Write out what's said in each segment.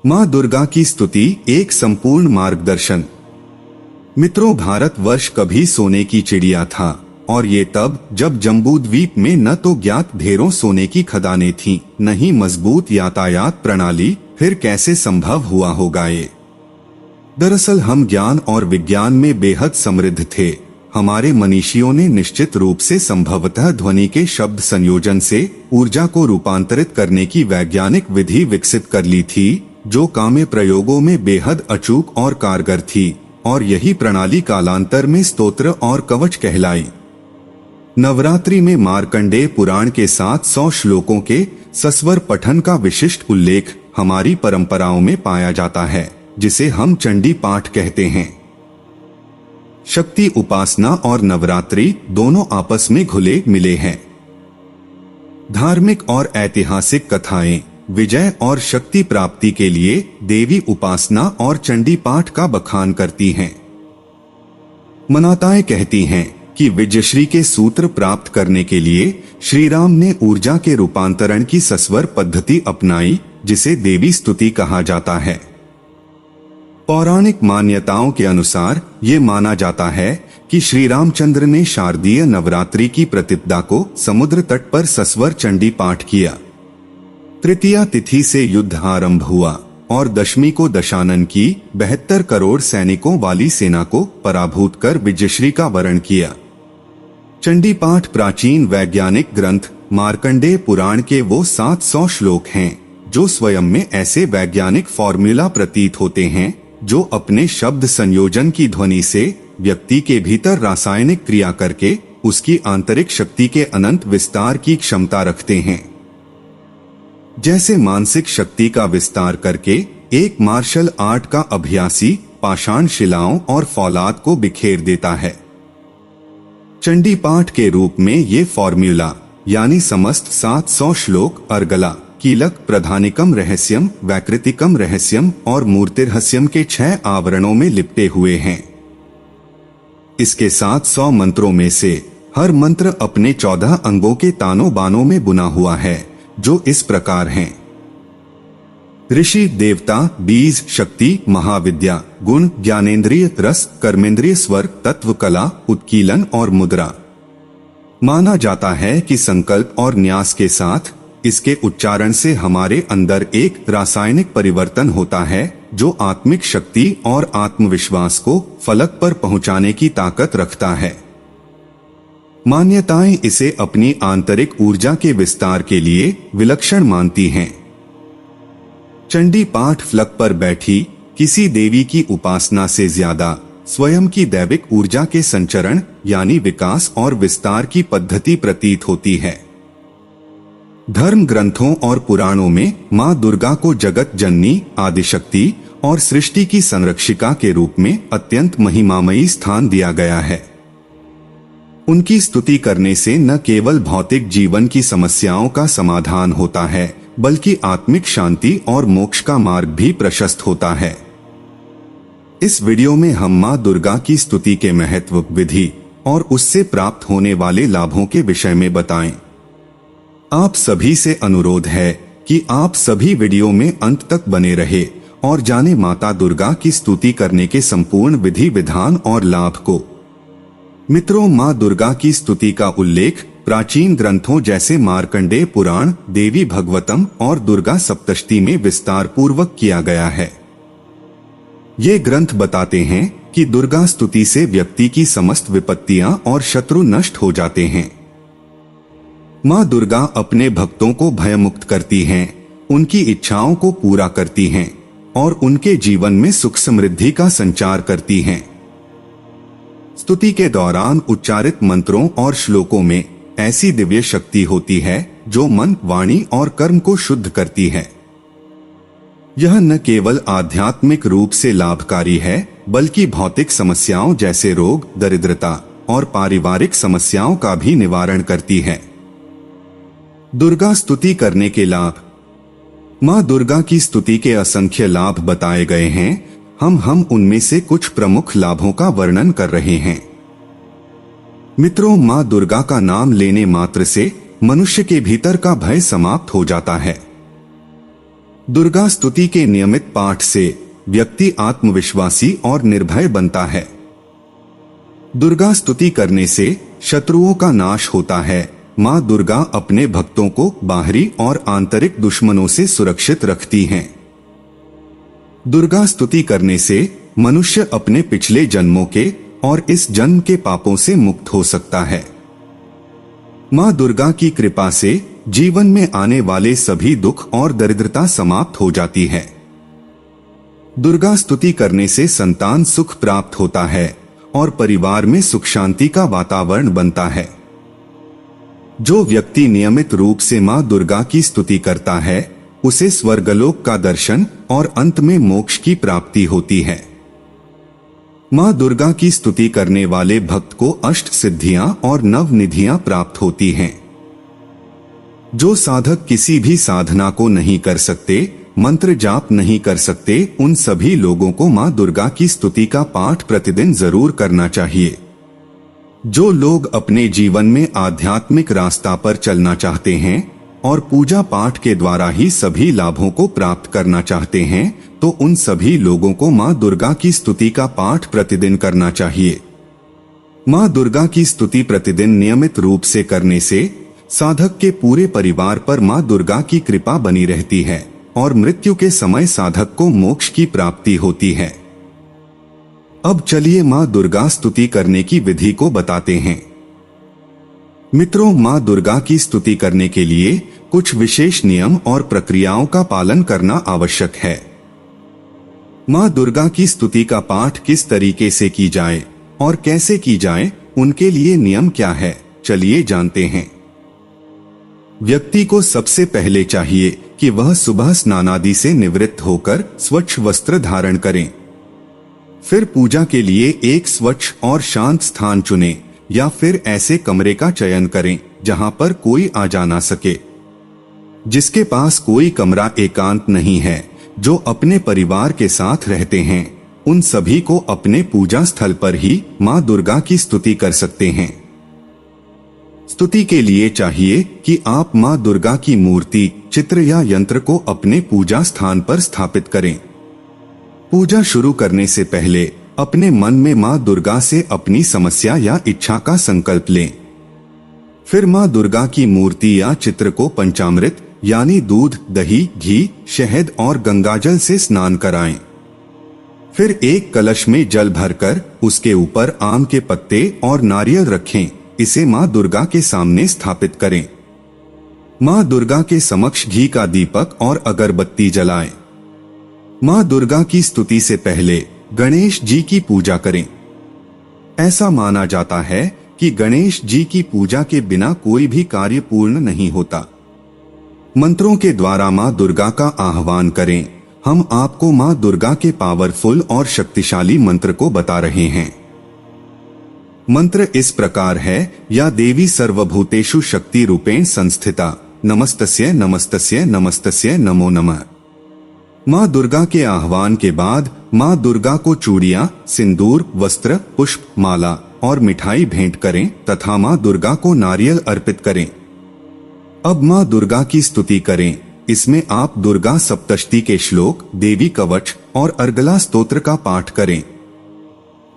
माँ दुर्गा की स्तुति एक संपूर्ण मार्गदर्शन। मित्रों, भारतवर्ष कभी सोने की चिड़िया था, और ये तब जब जम्बूद्वीप में न तो ज्ञात ढेरों सोने की खदानें थीं, न ही मजबूत यातायात प्रणाली। फिर कैसे संभव हुआ होगा ये? दरअसल हम ज्ञान और विज्ञान में बेहद समृद्ध थे। हमारे मनीषियों ने निश्चित रूप से संभवतः ध्वनि के शब्द संयोजन से ऊर्जा को रूपांतरित करने की वैज्ञानिक विधि विकसित कर ली थी, जो काम्य प्रयोगों में बेहद अचूक और कारगर थी, और यही प्रणाली कालांतर में स्तोत्र और कवच कहलाई। नवरात्रि में मार्कंडेय पुराण के 700 श्लोकों के सस्वर पठन का विशिष्ट उल्लेख हमारी परंपराओं में पाया जाता है, जिसे हम चंडी पाठ कहते हैं। शक्ति उपासना और नवरात्रि दोनों आपस में घुले मिले हैं। धार्मिक और ऐतिहासिक कथाएं विजय और शक्ति प्राप्ति के लिए देवी उपासना और चंडी पाठ का बखान करती हैं। मान्यताएं कहती हैं कि विजयश्री के सूत्र प्राप्त करने के लिए श्री राम ने ऊर्जा के रूपांतरण की सस्वर पद्धति अपनाई, जिसे देवी स्तुति कहा जाता है। पौराणिक मान्यताओं के अनुसार ये माना जाता है कि श्री रामचंद्र ने शारदीय नवरात्रि की प्रतिपदा को समुद्र तट पर सस्वर चंडी पाठ किया। तृतीया तिथि से युद्ध आरंभ हुआ और दशमी को दशानन की 72 करोड़ सैनिकों वाली सेना को पराभूत कर विजयश्री का वरण किया। चंडी पाठ प्राचीन वैज्ञानिक ग्रंथ मार्कंडेय पुराण के वो 700 श्लोक हैं, जो स्वयं में ऐसे वैज्ञानिक फॉर्मूला प्रतीत होते हैं, जो अपने शब्द संयोजन की ध्वनि से व्यक्ति के भीतर रासायनिक क्रिया करके उसकी आंतरिक शक्ति के अनंत विस्तार की क्षमता रखते हैं। जैसे मानसिक शक्ति का विस्तार करके एक मार्शल आर्ट का अभ्यासी पाषाण शिलाओं और फौलाद को बिखेर देता है। चंडी पाठ के रूप में ये फॉर्मूला यानी समस्त 700 श्लोक अर्गला, कीलक, प्रधानिकम रहस्यम, वैकृतिकम रहस्यम और मूर्तिरहस्यम के 6 आवरणों में लिपटे हुए हैं। इसके 700 मंत्रों में से हर मंत्र अपने 14 अंगों के तानों बानों में बुना हुआ है, जो इस प्रकार हैं: ऋषि, देवता, बीज, शक्ति, महाविद्या, गुण, ज्ञानेंद्रिय, रस, कर्मेंद्रिय, स्वर, तत्व, कला, उत्कीलन और मुद्रा। माना जाता है कि संकल्प और न्यास के साथ इसके उच्चारण से हमारे अंदर एक रासायनिक परिवर्तन होता है, जो आत्मिक शक्ति और आत्मविश्वास को फलक पर पहुंचाने की ताकत रखता है। मान्यताएं इसे अपनी आंतरिक ऊर्जा के विस्तार के लिए विलक्षण मानती हैं। चंडी पाठ फलक पर बैठी किसी देवी की उपासना से ज्यादा स्वयं की दैविक ऊर्जा के संचरण यानी विकास और विस्तार की पद्धति प्रतीत होती है। धर्म ग्रंथों और पुराणों में माँ दुर्गा को जगत जननी, आदिशक्ति और सृष्टि की संरक्षिका के रूप में अत्यंत महिमामयी स्थान दिया गया है। उनकी स्तुति करने से न केवल भौतिक जीवन की समस्याओं का समाधान होता है, बल्कि आत्मिक शांति और मोक्ष का मार्ग भी प्रशस्त होता है। इस वीडियो में हम माँ दुर्गा की स्तुति के महत्व, विधि और उससे प्राप्त होने वाले लाभों के विषय में बताएं। आप सभी से अनुरोध है कि आप सभी वीडियो में अंत तक बने रहे और जाने माता दुर्गा की स्तुति करने के संपूर्ण विधि विधान और लाभ को। मित्रों, माँ दुर्गा की स्तुति का उल्लेख प्राचीन ग्रंथों जैसे मार्कंडेय पुराण, देवी भागवतम और दुर्गा सप्तशती में विस्तार पूर्वक किया गया है। ये ग्रंथ बताते हैं कि दुर्गा स्तुति से व्यक्ति की समस्त विपत्तियां और शत्रु नष्ट हो जाते हैं। माँ दुर्गा अपने भक्तों को भयमुक्त करती हैं, उनकी इच्छाओं को पूरा करती हैं और उनके जीवन में सुख समृद्धि का संचार करती हैं। स्तुति के दौरान उच्चारित मंत्रों और श्लोकों में ऐसी दिव्य शक्ति होती है जो मन, वाणी और कर्म को शुद्ध करती है। यह न केवल आध्यात्मिक रूप से लाभकारी है, बल्कि भौतिक समस्याओं जैसे रोग, दरिद्रता और पारिवारिक समस्याओं का भी निवारण करती है। दुर्गा स्तुति करने के लाभ। माँ दुर्गा की स्तुति के असंख्य लाभ बताए गए हैं। हम उनमें से कुछ प्रमुख लाभों का वर्णन कर रहे हैं। मित्रों, माँ दुर्गा का नाम लेने मात्र से मनुष्य के भीतर का भय समाप्त हो जाता है। दुर्गा स्तुति के नियमित पाठ से व्यक्ति आत्मविश्वासी और निर्भय बनता है। दुर्गा स्तुति करने से शत्रुओं का नाश होता है। माँ दुर्गा अपने भक्तों को बाहरी और आंतरिक दुश्मनों से सुरक्षित रखती हैं। दुर्गा स्तुति करने से मनुष्य अपने पिछले जन्मों के और इस जन्म के पापों से मुक्त हो सकता है। माँ दुर्गा की कृपा से जीवन में आने वाले सभी दुख और दरिद्रता समाप्त हो जाती है। दुर्गा स्तुति करने से संतान सुख प्राप्त होता है और परिवार में सुख शांति का वातावरण बनता है। जो व्यक्ति नियमित रूप से माँ दुर्गा की स्तुति करता है उसे स्वर्गलोक का दर्शन और अंत में मोक्ष की प्राप्ति होती है। माँ दुर्गा की स्तुति करने वाले भक्त को अष्ट सिद्धियां और नव निधियां प्राप्त होती हैं। जो साधक किसी भी साधना को नहीं कर सकते, मंत्र जाप नहीं कर सकते, उन सभी लोगों को माँ दुर्गा की स्तुति का पाठ प्रतिदिन जरूर करना चाहिए। जो लोग अपने जीवन में आध्यात्मिक रास्ता पर चलना चाहते हैं और पूजा पाठ के द्वारा ही सभी लाभों को प्राप्त करना चाहते हैं, तो उन सभी लोगों को माँ दुर्गा की स्तुति का पाठ प्रतिदिन करना चाहिए। माँ दुर्गा की स्तुति प्रतिदिन नियमित रूप से करने से साधक के पूरे परिवार पर माँ दुर्गा की कृपा बनी रहती है और मृत्यु के समय साधक को मोक्ष की प्राप्ति होती है। अब चलिए माँ दुर्गा स्तुति करने की विधि को बताते हैं। मित्रों, माँ दुर्गा की स्तुति करने के लिए कुछ विशेष नियम और प्रक्रियाओं का पालन करना आवश्यक है। माँ दुर्गा की स्तुति का पाठ किस तरीके से की जाए और कैसे की जाए, उनके लिए नियम क्या है, चलिए जानते हैं। व्यक्ति को सबसे पहले चाहिए कि वह सुबह स्नानादि से निवृत्त होकर स्वच्छ वस्त्र धारण करें। फिर पूजा के लिए एक स्वच्छ और शांत स्थान चुनें या फिर ऐसे कमरे का चयन करें जहां पर कोई आ जा ना सके। जिसके पास कोई कमरा एकांत नहीं है, जो अपने परिवार के साथ रहते हैं, उन सभी को अपने पूजा स्थल पर ही माँ दुर्गा की स्तुति कर सकते हैं। स्तुति के लिए चाहिए कि आप माँ दुर्गा की मूर्ति, चित्र या यंत्र को अपने पूजा स्थान पर स्थापित करें। पूजा शुरू करने से पहले अपने मन में माँ दुर्गा से अपनी समस्या या इच्छा का संकल्प लें। फिर माँ दुर्गा की मूर्ति या चित्र को पंचामृत यानी दूध, दही, घी, शहद और गंगाजल से स्नान कराएं। फिर एक कलश में जल भरकर उसके ऊपर आम के पत्ते और नारियल रखें। इसे माँ दुर्गा के सामने स्थापित करें। माँ दुर्गा के समक्ष घी का दीपक और अगरबत्ती जलाएं। माँ दुर्गा की स्तुति से पहले गणेश जी की पूजा करें। ऐसा माना जाता है कि गणेश जी की पूजा के बिना कोई भी कार्य पूर्ण नहीं होता। मंत्रों के द्वारा माँ दुर्गा का आह्वान करें। हम आपको माँ दुर्गा के पावरफुल और शक्तिशाली मंत्र को बता रहे हैं। मंत्र इस प्रकार है, या देवी सर्वभूतेषु शक्ति रूपेण संस्थिता, नमस्तस्य नमस्तस्य नमस्तस्य नमो नमः। माँ दुर्गा के आह्वान के बाद माँ दुर्गा को चूड़ियां, सिंदूर, वस्त्र, पुष्प, माला और मिठाई भेंट करें तथा माँ दुर्गा को नारियल अर्पित करें। अब माँ दुर्गा की स्तुति करें। इसमें आप दुर्गा सप्तशती के श्लोक, देवी कवच और अर्गला स्तोत्र का पाठ करें।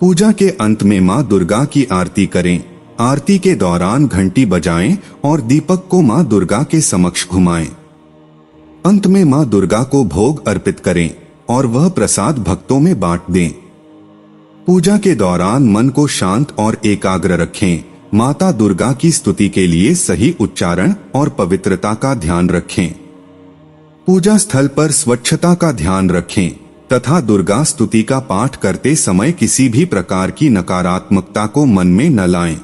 पूजा के अंत में माँ दुर्गा की आरती करें। आरती के दौरान घंटी बजाएं और दीपक को माँ दुर्गा के समक्ष घुमाएं। अंत में माँ दुर्गा को भोग अर्पित करें और वह प्रसाद भक्तों में बांट दें। पूजा के दौरान मन को शांत और एकाग्र रखें। माता दुर्गा की स्तुति के लिए सही उच्चारण और पवित्रता का ध्यान रखें। पूजा स्थल पर स्वच्छता का ध्यान रखें तथा दुर्गा स्तुति का पाठ करते समय किसी भी प्रकार की नकारात्मकता को मन में न लाएं।